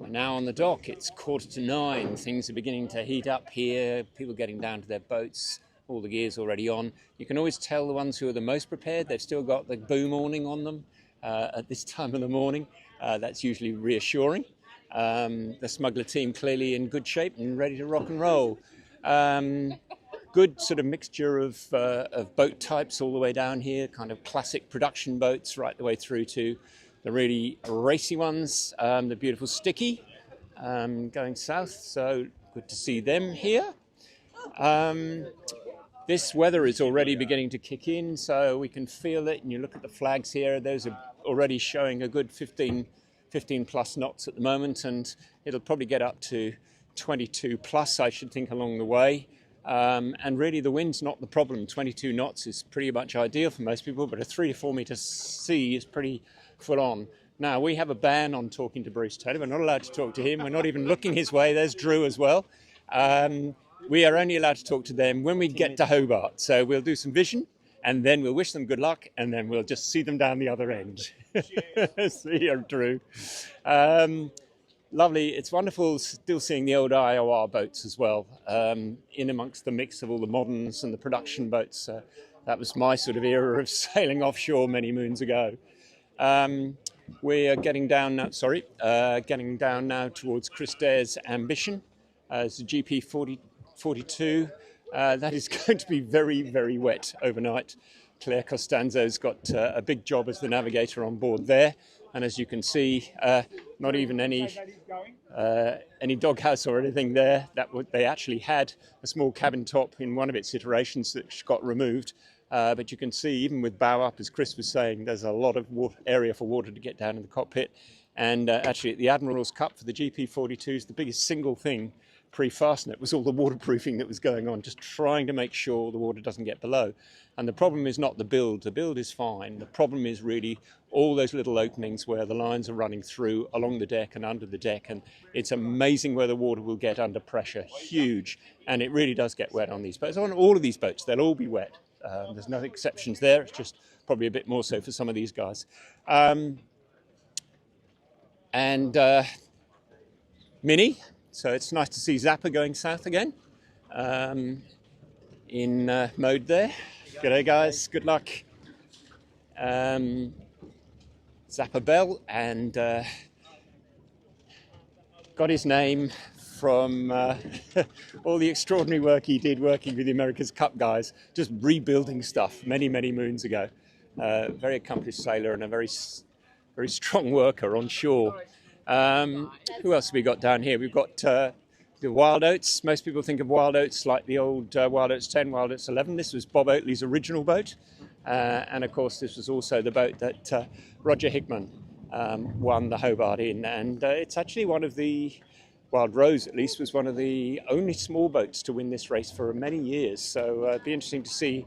We're now on the dock. It's 9:15. Things are beginning to heat up here. People getting down to their boats. All the gear's already on. You can always tell the ones who are the most prepared. They've still got the boom awning on them at this time of the morning. That's usually reassuring. The smuggler team clearly in good shape and ready to rock and roll. Good sort of mixture of boat types all the way down here, kind of classic production boats right the way through to the really racy ones, the beautiful Sticky going south, so good to see them here. This weather is already beginning to kick in, so we can feel it, and you look at the flags here, those are already showing a good 15 plus knots at the moment, and it'll probably get up to 22 plus, I should think, along the way. And really the wind's not the problem. 22 knots is pretty much ideal for most people, but a 3 to 4 meter sea is pretty full on. Now, we have a ban on talking to Bruce Taylor. We're not allowed to talk to him. We're not even looking his way. There's Drew as well. We are only allowed to talk to them when we get to Hobart. So we'll do some vision, and then we'll wish them good luck, and then we'll just see them down the other end. See you, Drew. Lovely. It's wonderful still seeing the old IOR boats as well, in amongst the mix of all the moderns and the production boats. That was my sort of era of sailing offshore many moons ago. We are getting down now, towards Chris Dare's Ambition. It's a GP 42. That is going to be very, very wet overnight. Claire Costanzo's got a big job as the navigator on board there. And as you can see, not even any doghouse or anything there. They actually had a small cabin top in one of its iterations that got removed. But you can see, even with bow up, as Chris was saying, there's a lot of area for water to get down in the cockpit. And actually, at the Admiral's Cup for the GP42s, the biggest single thing pre-fasten it was all the waterproofing that was going on, just trying to make sure the water doesn't get below. And the problem is not the build. The build is fine. The problem is really all those little openings where the lines are running through along the deck and under the deck. And it's amazing where the water will get under pressure. Huge. And it really does get wet on these boats. On all of these boats, they'll all be wet. There's no exceptions there. It's just probably a bit more so for some of these guys. Mini. So it's nice to see Zappa going south again in mode there. G'day guys, good luck. Zappa Bell, and got his name from all the extraordinary work he did working with the America's Cup guys, just rebuilding stuff many, many moons ago. Very accomplished sailor and a very, very strong worker on shore. Who else have we got down here? We've got the Wild Oats. Most people think of Wild Oats like the old Wild Oats 10, Wild Oats 11. This was Bob Oatley's original boat. And of course, this was also the boat that Roger Hickman won the Hobart in. And it's actually one of the, Wild Rose at least, was one of the only small boats to win this race for many years. So it'd be interesting to see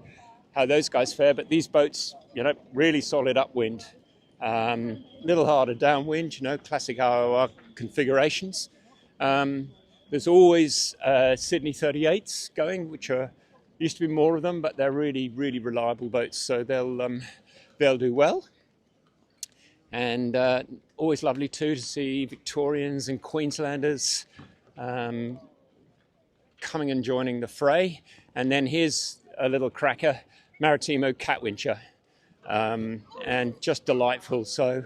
how those guys fare. But these boats, really solid upwind. Little harder downwind, classic IOR configurations. There's always Sydney 38s going, which used to be more of them, but they're really, really reliable boats, so they'll do well. And always lovely too to see Victorians and Queenslanders coming and joining the fray. And then here's a little cracker, Maritimo Catwincher. And just delightful. So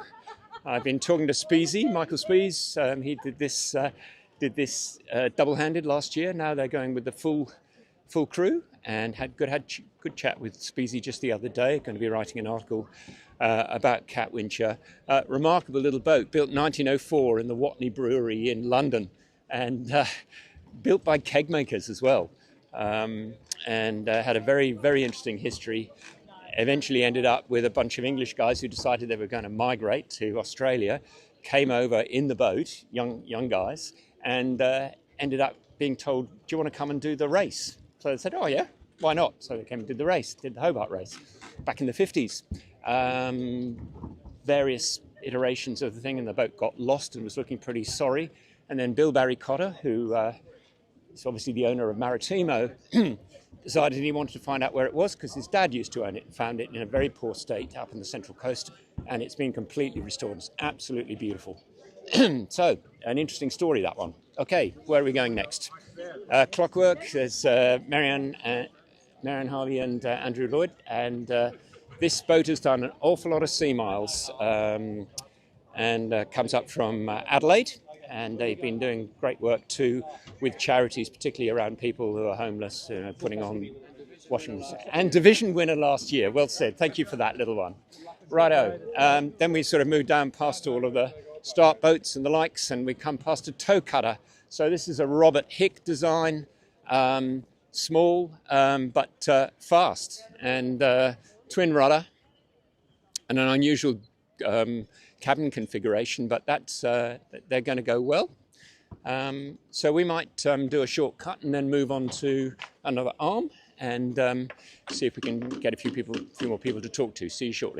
I've been talking to Speezy, Michael Spees. He did this double-handed last year. Now they're going with the full crew, and had good chat with Speezy just the other day. Going to be writing an article about Catwincher. Remarkable little boat, built 1904 in the Watney Brewery in London, and built by keg makers as well. And had a very, very interesting history. Eventually ended up with a bunch of English guys who decided they were going to migrate to Australia, came over in the boat, young guys, and ended up being told, do you want to come and do the race? So they said, oh yeah, why not? So they came and did the race, did the Hobart race back in the 50s. Various iterations of the thing, and the boat got lost and was looking pretty sorry. And then Bill Barry Cotter, who is obviously the owner of Maritimo, decided he wanted to find out where it was because his dad used to own it and found it in a very poor state up in the Central Coast, and it's been completely restored. It's absolutely beautiful. So, an interesting story, that one. Okay, where are we going next? Clockwork, there's Marianne Harvey and Andrew Lloyd, and this boat has done an awful lot of sea miles and comes up from Adelaide, and they've been doing great work too with charities, particularly around people who are homeless, putting on washing. And division winner last year. Well said. Thank you for that, little one. Righto. Then we sort of moved down past all of the start boats and the likes, and we come past a tow cutter. So this is a Robert Hick design, small but fast, and twin rudder, and an unusual cabin configuration, but that's they're going to go well. So we might do a shortcut and then move on to another arm and see if we can get a few more people to talk to. See you shortly.